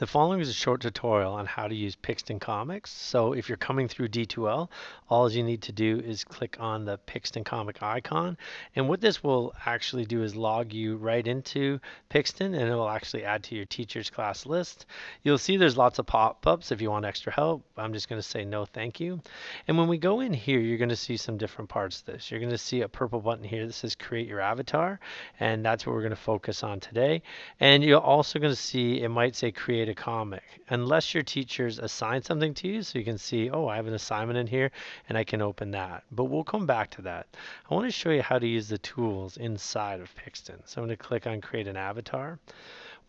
The following is a short tutorial on how to use Pixton Comics. So if you're coming through D2L, all you need to do is click on the Pixton comic icon. And what this will actually do is log you right into Pixton, and it will actually add to your teacher's class list. You'll see there's lots of pop-ups if you want extra help. I'm just going to say no thank you. And when we go in here, you're going to see some different parts of this. You're going to see a purple button here that says create your avatar, and that's what we're going to focus on today. And you're also going to see it might say create a comic, unless your teachers assign something to you, so you can see, oh, I have an assignment in here and I can open that. But we'll come back to that. I want to show you how to use the tools inside of Pixton. So I'm going to click on create an avatar.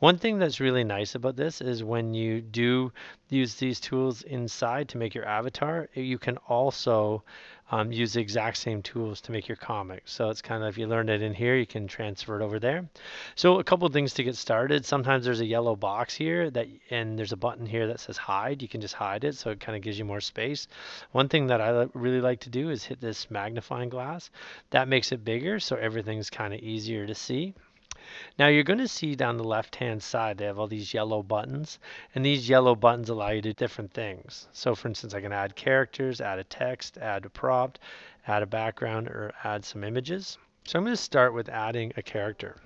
One thing that's really nice about this is when you do use these tools inside to make your avatar, you can also use the exact same tools to make your comic. So it's kind of, if you learned it in here, you can transfer it over there. So a couple of things to get started. Sometimes there's a yellow box here and there's a button here that says hide. You can just hide it, so it kind of gives you more space. One thing that I really like to do is hit this magnifying glass. That makes it bigger, so everything's kind of easier to see. Now you're going to see down the left hand side they have all these yellow buttons, and these yellow buttons allow you to do different things. So for instance, I can add characters, add a text, add a prompt, add a background, or add some images. So I'm going to start with adding a character.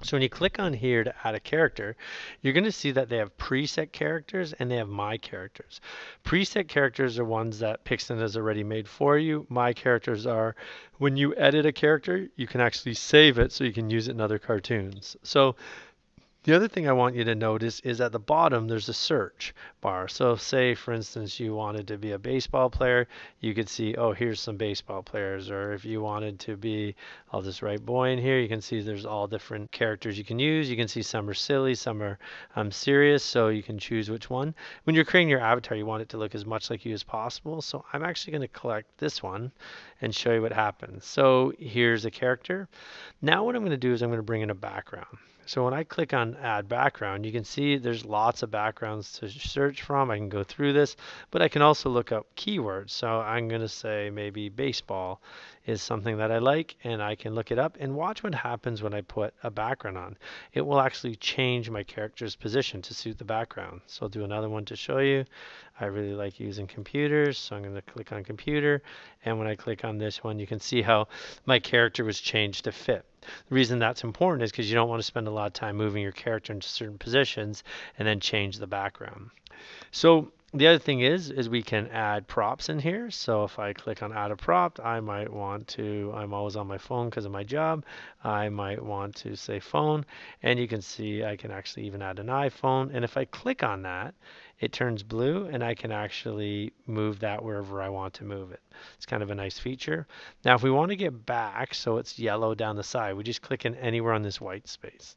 So when you click on here to add a character, you're going to see that they have preset characters and they have my characters. Preset characters are ones that Pixton has already made for you. My characters are when you edit a character, you can actually save it so you can use it in other cartoons. So the other thing I want you to notice is at the bottom there's a search bar. So say for instance you wanted to be a baseball player, you could see, oh, here's some baseball players. Or if you wanted to be, I'll just write boy in here, you can see there's all different characters you can use. You can see some are silly, some are serious, so you can choose which one. When you're creating your avatar, you want it to look as much like you as possible. So I'm actually going to collect this one and show you what happens. So here's a character. Now what I'm going to do is I'm going to bring in a background. So when I click on add background, you can see there's lots of backgrounds to search from. I can go through this, but I can also look up keywords. So I'm going to say maybe baseball is something that I like, and I can look it up and watch what happens when I put a background on. It will actually change my character's position to suit the background. So I'll do another one to show you. I really like using computers, so I'm going to click on computer, and when I click on this one, you can see how my character was changed to fit. The reason that's important is because you don't want to spend a lot of time moving your character into certain positions and then change the background. So the other thing is we can add props in here. So if I click on add a prop, I might want to, I'm always on my phone because of my job, I might want to say phone, and you can see I can actually even add an iPhone, and if I click on that, it turns blue and I can actually move that wherever I want to move it. It's kind of a nice feature. Now if we want to get back so it's yellow down the side, we just click in anywhere on this white space.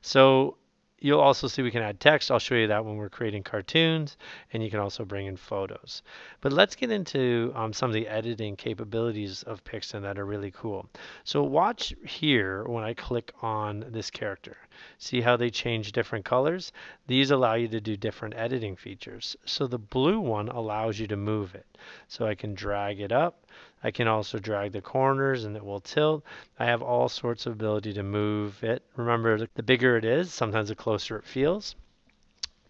So you'll also see we can add text. I'll show you that when we're creating cartoons, and you can also bring in photos. But let's get into some of the editing capabilities of Pixton that are really cool. So watch here when I click on this character. See how they change different colors? These allow you to do different editing features. So the blue one allows you to move it. So I can drag it up. I can also drag the corners and it will tilt. I have all sorts of ability to move it. Remember, the bigger it is, sometimes the closer it feels.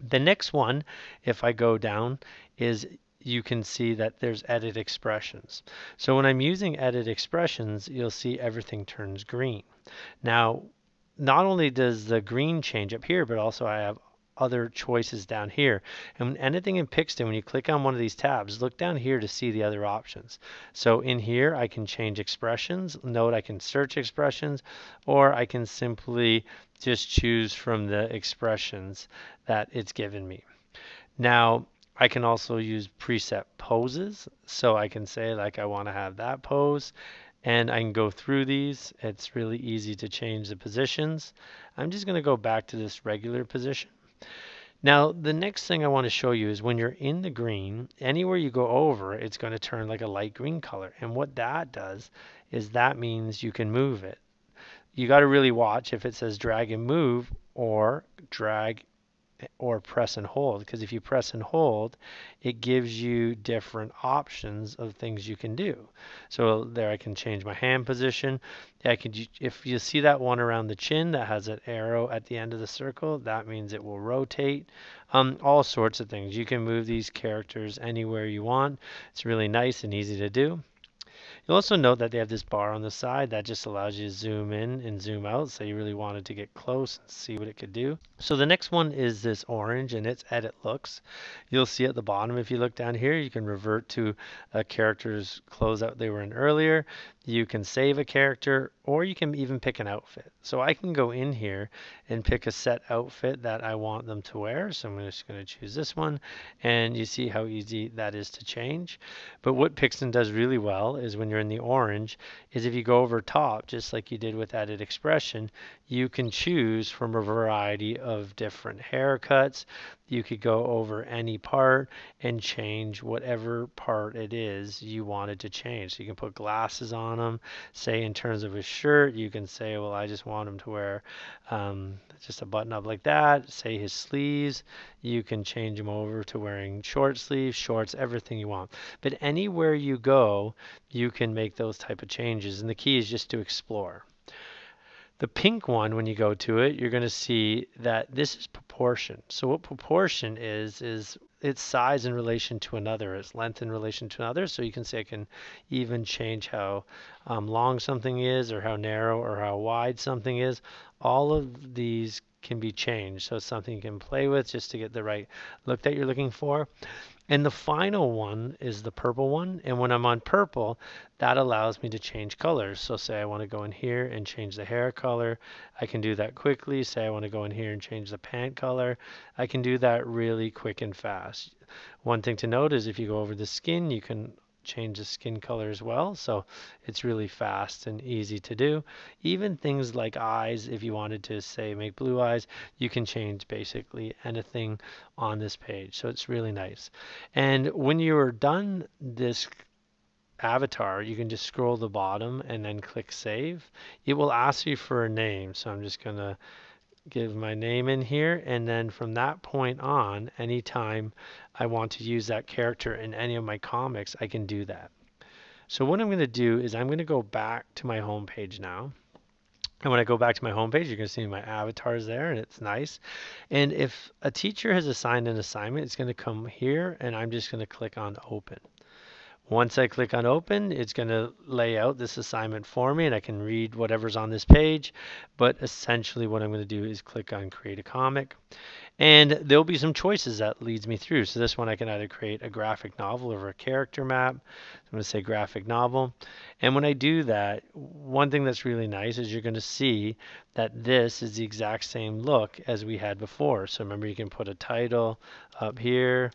The next one, if I go down, is you can see that there's edit expressions. So when I'm using edit expressions, you'll see everything turns green. Now, not only does the green change up here, but also I have other choices down here. And anything in Pixton, when you click on one of these tabs, look down here to see the other options. So in here, I can change expressions. Note I can search expressions, or I can simply just choose from the expressions that it's given me. Now, I can also use preset poses. So I can say like I want to have that pose, and I can go through these. It's really easy to change the positions. I'm just going to go back to this regular position. Now, the next thing I want to show you is when you're in the green, anywhere you go over, it's going to turn like a light green color. And what that does is that means you can move it. You got to really watch if it says drag and move or drag or press and hold, because if you press and hold, it gives you different options of things you can do. So there I can change my hand position. I could, if you see that one around the chin that has an arrow at the end of the circle, that means it will rotate. All sorts of things. You can move these characters anywhere you want. It's really nice and easy to do. You'll also note that they have this bar on the side that just allows you to zoom in and zoom out. So you really wanted to get close and see what it could do. So the next one is this orange, and it's edit looks. You'll see at the bottom, if you look down here, you can revert to a character's closeout they were in earlier. You can save a character, or you can even pick an outfit. So I can go in here and pick a set outfit that I want them to wear. So I'm just going to choose this one, and you see how easy that is to change. But what Pixton does really well is when you're in the orange, is if you go over top, just like you did with edit expression, you can choose from a variety of different haircuts. You could go over any part and change whatever part it is you wanted to change. So you can put glasses on them. Say in terms of his shirt, you can say, well, I just want him to wear just a button up like that. Say his sleeves, you can change him over to wearing short sleeves, shorts, everything you want. But anywhere you go, you can make those type of changes. And the key is just to explore. The pink one, when you go to it, you're going to see that this is proportion. So what proportion is its size in relation to another, its length in relation to another. So you can say I can even change how long something is, or how narrow or how wide something is. All of these can be changed. So it's something you can play with just to get the right look that you're looking for. And the final one is the purple one. And when I'm on purple, that allows me to change colors. So say I want to go in here and change the hair color. I can do that quickly. Say I want to go in here and change the pant color. I can do that really quick and fast. One thing to note is if you go over the skin, you can change the skin color as well. So it's really fast and easy to do. Even things like eyes, if you wanted to say make blue eyes, you can change basically anything on this page. So it's really nice. And when you're done this avatar, you can just scroll the bottom and then click save. It will ask you for a name. So I'm just going to give my name in here, and then from that point on, anytime I want to use that character in any of my comics, I can do that. So what I'm going to do is I'm going to go back to my home page now. And when I go back to my home page, you're going to see my avatars there, and it's nice. And if a teacher has assigned an assignment, it's going to come here, and I'm just going to click on open. Once I click on open, it's going to lay out this assignment for me, and I can read whatever's on this page. But essentially what I'm going to do is click on create a comic, and there'll be some choices that leads me through. So this one I can either create a graphic novel or a character map. I'm going to say graphic novel. And when I do that, one thing that's really nice is you're going to see that this is the exact same look as we had before. So remember, you can put a title up here.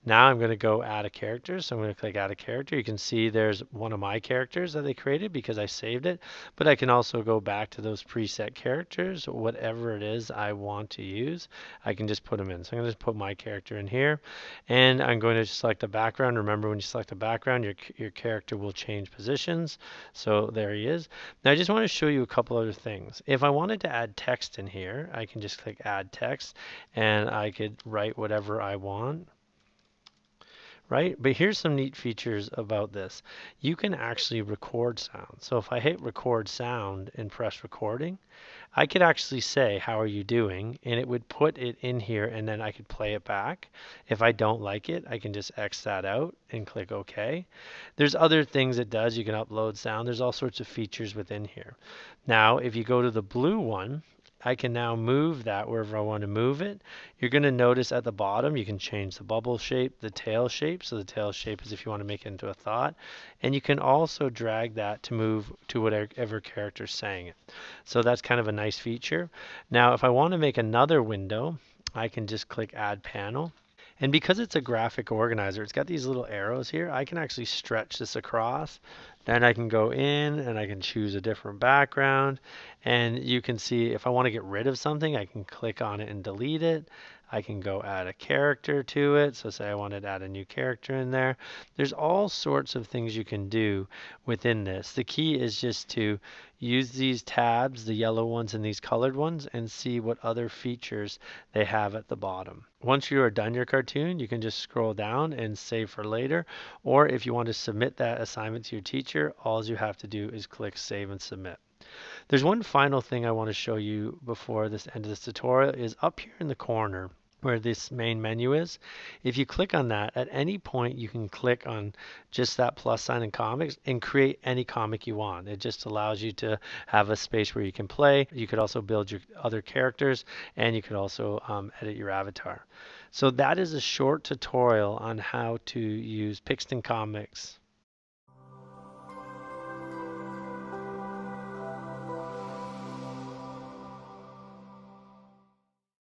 Now I'm going to go add a character. So I'm going to click add a character. You can see there's one of my characters that they created because I saved it. But I can also go back to those preset characters, whatever it is I want to use. I can just put them in. So I'm going to just put my character in here. And I'm going to select the background. Remember, when you select the background, your character will change positions. So there he is. Now I just want to show you a couple other things. If I wanted to add text in here, I can just click add text, and I could write whatever I want. Right? But here's some neat features about this. You can actually record sound. So if I hit record sound and press recording, I could actually say, how are you doing? And it would put it in here, and then I could play it back. If I don't like it, I can just X that out and click OK. There's other things it does. You can upload sound. There's all sorts of features within here. Now, if you go to the blue one, I can now move that wherever I want to move it. You're going to notice at the bottom you can change the bubble shape, the tail shape. So the tail shape is if you want to make it into a thought. And you can also drag that to move to whatever character is saying it. So that's kind of a nice feature. Now if I want to make another window, I can just click add panel. And because it's a graphic organizer, it's got these little arrows here. I can actually stretch this across. Then I can go in and I can choose a different background. And you can see if I want to get rid of something, I can click on it and delete it. I can go add a character to it. So say I wanted to add a new character in there. There's all sorts of things you can do within this. The key is just to use these tabs, the yellow ones and these colored ones, and see what other features they have at the bottom. Once you are done your cartoon, you can just scroll down and save for later. Or if you want to submit that assignment to your teacher, all you have to do is click Save and Submit. There's one final thing I want to show you before this end of this tutorial is up here in the corner where this main menu is. If you click on that, at any point you can click on just that plus sign in comics and create any comic you want. It just allows you to have a space where you can play. You could also build your other characters, and you could also edit your avatar. So that is a short tutorial on how to use Pixton Comics